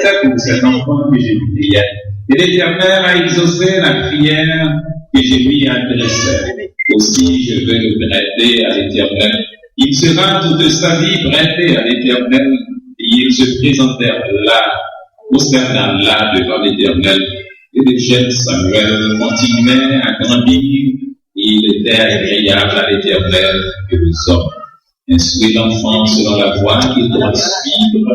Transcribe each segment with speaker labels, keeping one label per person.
Speaker 1: c'était pour cet enfant que j'ai prié. Et l'Éternel a exaucé la prière que je lui adressais. Aussi, je veux le prêter à l'Éternel. Il sera toute sa vie prêté à l'Éternel. Et il se présentèrent là, prosternant là devant l'Éternel. Et le jeune Samuel continuait à grandir. Et il était agréable à l'Éternel que aux hommes. Instruit l'enfant selon la voie qu'il doit suivre.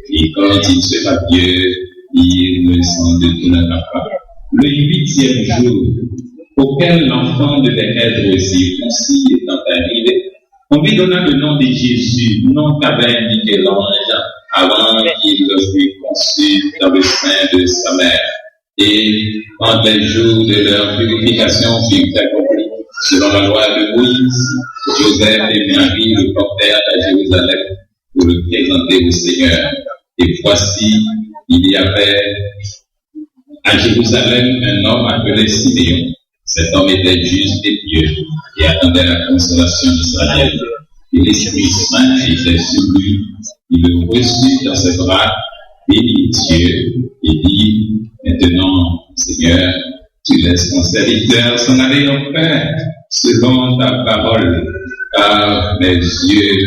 Speaker 1: Et quand il sera vieux, il ne s'en détournera pas. Le 8e jour, auquel l'enfant devait être circoncis étant arrivé, on lui donna le nom de Jésus, nom qu'avait indiqué l'ange avant qu'il fût conçu dans le sein de sa mère. Et quand les jours de leur purification furent accomplis, selon la loi de Moïse, Joseph et Marie le portèrent à Jérusalem pour le présenter au Seigneur. Et voici, il y avait à Jérusalem un homme appelé Siméon. Cet homme était juste et pieux et attendait la consolation d'Israël. Et l'Esprit Saint était sur lui. Il le reçut dans ses bras, bénit Dieu et dit, maintenant, Seigneur, tu laisses ton serviteur s'en aller en paix, selon ta parole, car mes yeux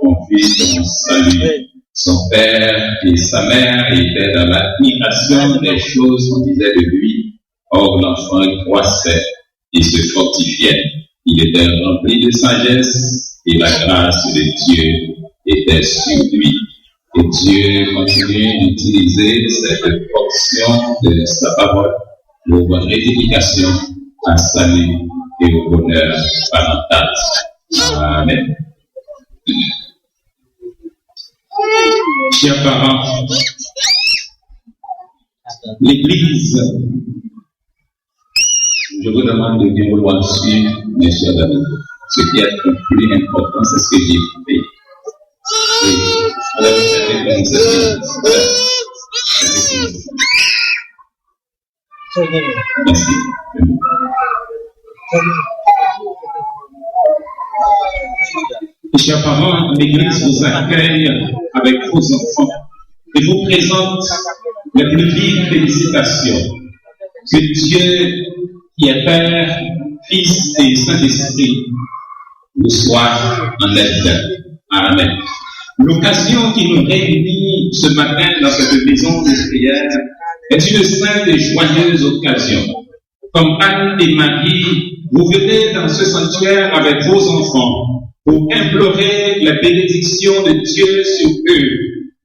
Speaker 1: ont vu son salut. Son père et sa mère étaient dans l'admiration des choses qu'on disait de lui. Or, l'enfant croissait et se fortifiait. Il était rempli de sagesse et la grâce de Dieu était sur lui. Et Dieu continue d'utiliser cette portion de sa parole pour l'édification, à salut et au bonheur parental. Amen. Chers parents, l'Église, je vous demande de bien vouloir suivre, mes chers amis. Ce qui est le plus important, c'est ce que j'ai fait. Merci. Chers parents, l'Église vous accueille avec vos enfants et vous présente les plus vives félicitations. Que Dieu, qui est Père, Fils et Saint-Esprit, vous soit en aide. Amen. L'occasion qui nous réunit ce matin dans cette maison de prière est une sainte et joyeuse occasion. Comme Anne et Marie, vous venez dans ce sanctuaire avec vos enfants pour implorer la bénédiction de Dieu sur eux.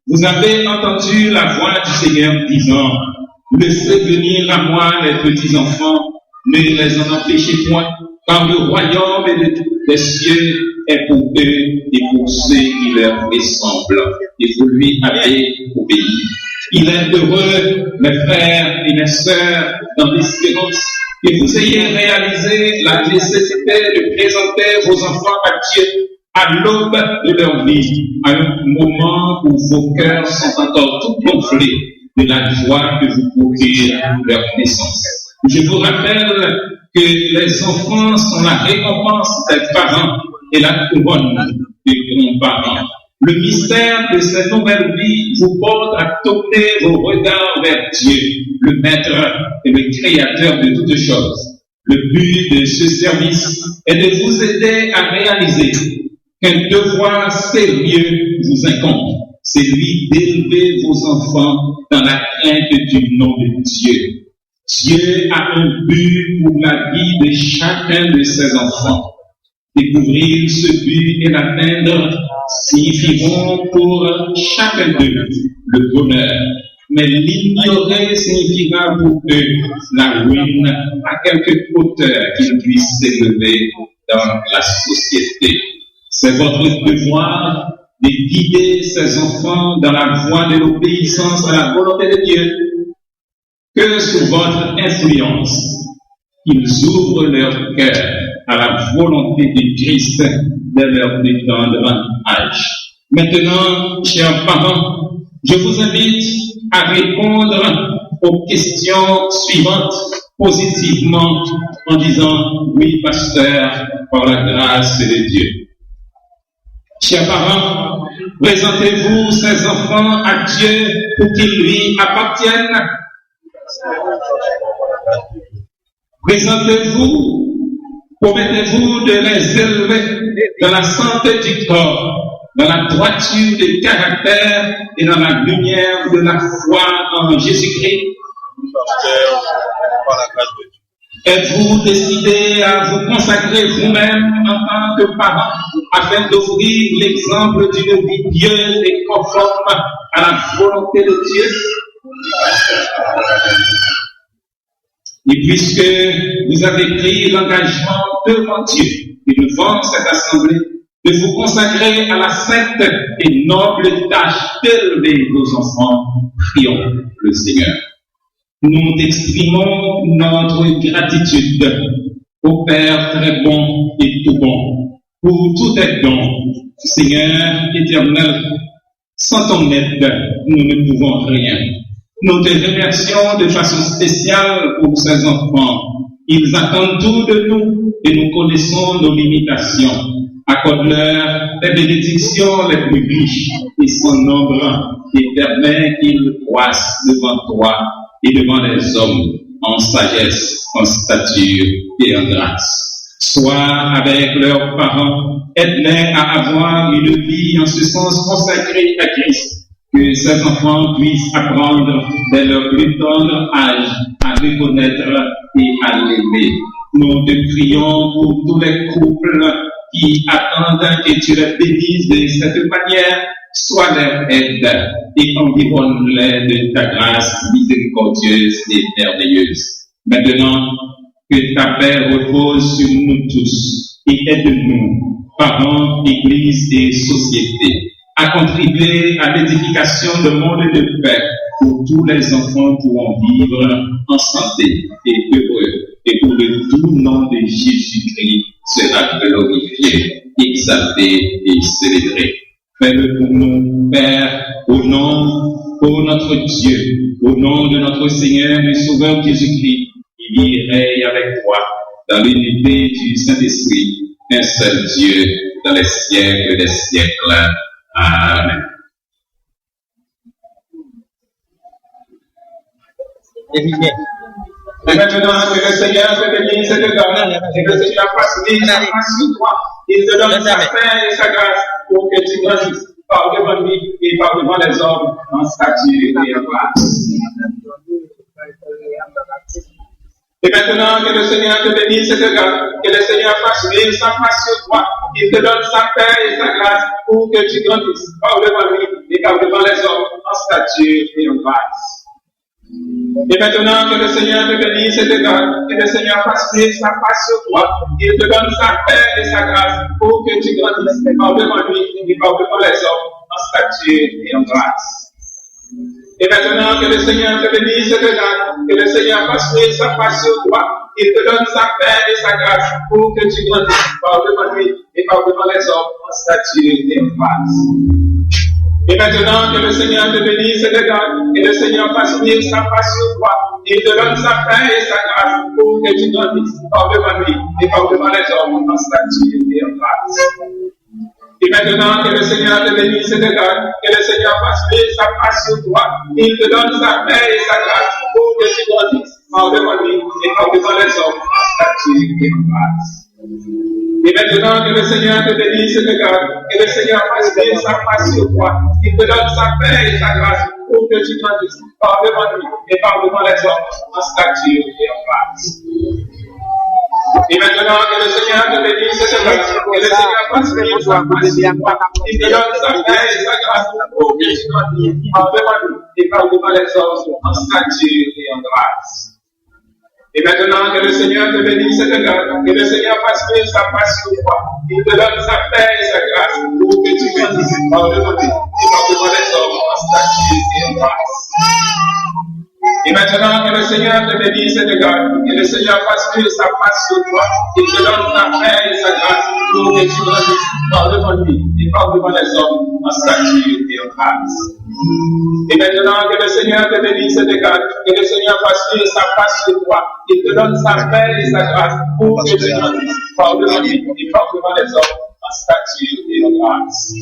Speaker 1: Vous avez entendu la voix du Seigneur disant, « Laissez venir à moi les petits enfants, ne les en empêchez point, car le royaume des cieux est pour eux et pour ceux qui leur ressemblent. » Et vous lui avez obéi. Il est heureux, mes frères et mes sœurs, dans l'espérance, que vous ayez réalisé la nécessité de présenter vos enfants à Dieu à l'aube de leur vie, à un moment où vos cœurs sont encore tout gonflés de la joie que vous procure leur naissance. Je vous rappelle que les enfants sont la récompense des parents et la couronne des grands-parents. Le mystère de cette nouvelle vie vous porte à tourner vos regards vers Dieu, le Maître et le Créateur de toutes choses. Le but de ce service est de vous aider à réaliser qu'un devoir sérieux vous incombe, celui d'élever vos enfants dans la crainte du nom de Dieu. Dieu a un but pour la vie de chacun de ses enfants. Découvrir ce but et l'atteindre signifieront pour chacun d'eux le bonheur. Mais l'ignorer signifiera pour eux la ruine à quelque hauteur qu'ils puissent s'élever dans la société. C'est votre devoir de guider ces enfants dans la voie de l'obéissance à la volonté de Dieu. Que sous votre influence, ils ouvrent leur cœur à la volonté de Christ dès leur plus tendre âge. Maintenant, chers parents, je vous invite à répondre aux questions suivantes positivement en disant « Oui, pasteur, par la grâce de Dieu ». Chers parents, Présentez-vous, ces enfants, à Dieu pour qu'ils lui appartiennent. Présentez-vous, promettez-vous de les élever dans la santé du corps, dans la droiture du caractère et dans la lumière de la foi en Jésus-Christ. Êtes-vous décidé à vous consacrer vous-même en tant que parent afin d'offrir l'exemple d'une vie pieuse et conforme à la volonté de Dieu? Et puisque vous avez pris l'engagement devant Dieu et devant cette assemblée de vous consacrer à la sainte et noble tâche d'élever vos enfants, prions le Seigneur. Nous exprimons notre gratitude au Père très bon et tout bon pour tous tes dons, Seigneur éternel. Sans ton aide, nous ne pouvons rien. Nous te remercions de façon spéciale pour ces enfants. Ils attendent tout de nous et nous connaissons nos limitations. Accorde-leur les bénédictions les plus riches et sans nombre et permets qu'ils croissent devant toi et devant les hommes en sagesse, en stature et en grâce. Sois avec leurs parents, aide-les à avoir une vie en ce sens consacrée à Christ. Que ces enfants puissent apprendre dès leur plus tendre âge à reconnaître et à l'aimer. Nous te prions pour tous les couples qui attendent que tu les bénisses de cette manière. Sois leur aide et environne-les de ta grâce miséricordieuse et merveilleuse. Maintenant, que ta paix repose sur nous tous et aide-nous, parents, église et société, à contribuer à l'édification de monde de paix où tous les enfants pourront vivre en santé et heureux, et où le doux nom de Jésus-Christ sera glorifié, exalté et célébré. Fais-le pour nous, Père, au nom de notre Dieu, au nom de notre Seigneur et Sauveur Jésus-Christ, qui vit et règne avec toi dans l'unité du Saint-Esprit, un seul Dieu, dans les siècles des siècles. Amen. Et maintenant, que le Seigneur te bénisse et te donne, et que le Seigneur fasse venir sa grâce sur toi, il te donne sa paix et sa grâce pour que tu grandisses par devant lui et par devant les hommes en stature et en grâce. Et maintenant, que le Seigneur te bénisse et te garde, que le Seigneur fasse venir sa face sur toi, il te donne sa paix et sa grâce pour que tu grandisses par devant lui et par devant les hommes en stature et en grâce. Et maintenant, que le Seigneur te bénisse et te garde, que le Seigneur fasse venir sa face sur toi, il te donne sa paix et sa grâce pour que tu grandisses par devant lui et par devant les hommes en stature et en grâce. Et maintenant, que le Seigneur te bénisse et te garde, que le Seigneur fasse venir sa face sur toi, il te donne sa paix et sa grâce pour que tu grandisses par devant lui et par devant les hommes en stature et en grâce. Et maintenant, que le Seigneur te bénisse et te garde, que le Seigneur fasse venir sa face sur toi, il te donne sa paix et sa grâce pour que tu grandisses par devant lui et par devant les hommes en stature et en grâce. Et maintenant, que le Seigneur te bénisse et te garde, que le Seigneur fasse venir sa face sur toi, il te donne sa paix et sa grâce pour que tu grandisses par devant lui et par devant les hommes en stature et en grâce. Et maintenant, que le Seigneur te bénisse et te garde, que le Seigneur fasse venir sa face sur toi, il te donne sa paix et sa grâce pour que tu grandisses par devant lui et par devant les hommes en stature et en grâce. Et maintenant, que le Seigneur te bénisse et te garde, que le Seigneur fasse venir sa face sur toi, il te donne sa paix et sa grâce pour que tu grandisses par devant lui et par devant les hommes en stature et en grâce. Et maintenant, que le Seigneur te bénisse et te garde, que le Seigneur fasse venir sa face sur toi, il te donne sa paix et sa grâce pour que tu grandisses par devant lui et par devant les hommes en stature et en grâce. Et maintenant, que le Seigneur te bénisse et te garde, que le Seigneur fasse venir sa face sur toi, il te donne sa paix et sa grâce pour que tu grandisses par devant lui et par devant les hommes en stature et en grâce. Et maintenant, que le Seigneur te bénisse et te garde, que le Seigneur fasse venir sa face sur toi, il te donne sa paix et sa grâce pour que tu grandisses par devant lui et par devant les hommes en stature et en grâce.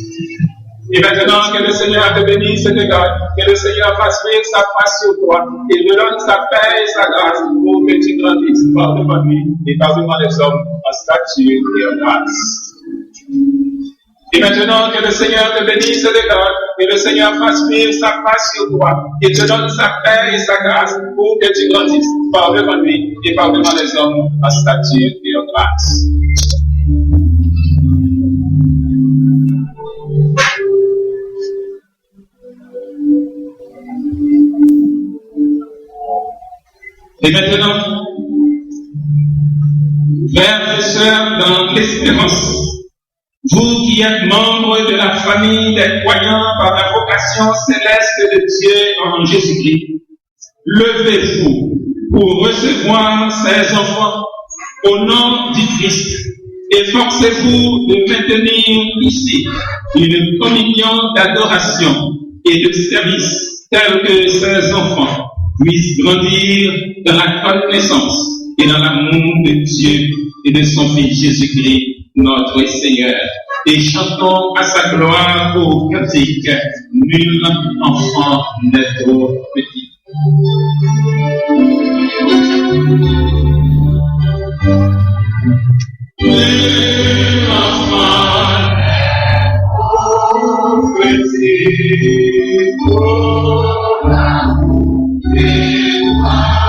Speaker 1: Et maintenant, que le Seigneur te bénisse et te garde, que le Seigneur fasse vivre sa face sur toi, et te donne sa paix et sa grâce pour que tu grandisses par devant lui et par devant les hommes en stature et en grâce. Et maintenant, que le Seigneur te bénisse et te garde, que le Seigneur fasse vivre sa face sur toi, et te donne sa paix et sa grâce pour que tu grandisses par devant lui et par devant les hommes en stature et en grâce. Et maintenant, frères et sœurs dans l'espérance, vous qui êtes membres de la famille des croyants par la vocation céleste de Dieu en Jésus-Christ, levez-vous pour recevoir ces enfants au nom du Christ. Efforcez-vous de maintenir ici une communion d'adoration et de service telle que ces enfants puissent grandir dans la connaissance et dans l'amour de Dieu et de son Fils Jésus-Christ, notre Seigneur. Et chantons à sa gloire au cantique, nul enfant n'est trop petit. Nul enfant n'est trop petit pour l'amour et toi.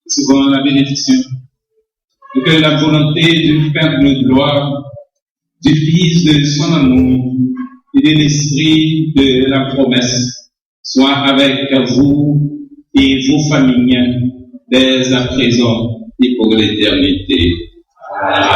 Speaker 1: Souvent la bénédiction, et que la volonté du Père de gloire, du Fils de son amour et de l'Esprit de la promesse soit avec vous et vos familles dès à présent et pour l'éternité. Amen.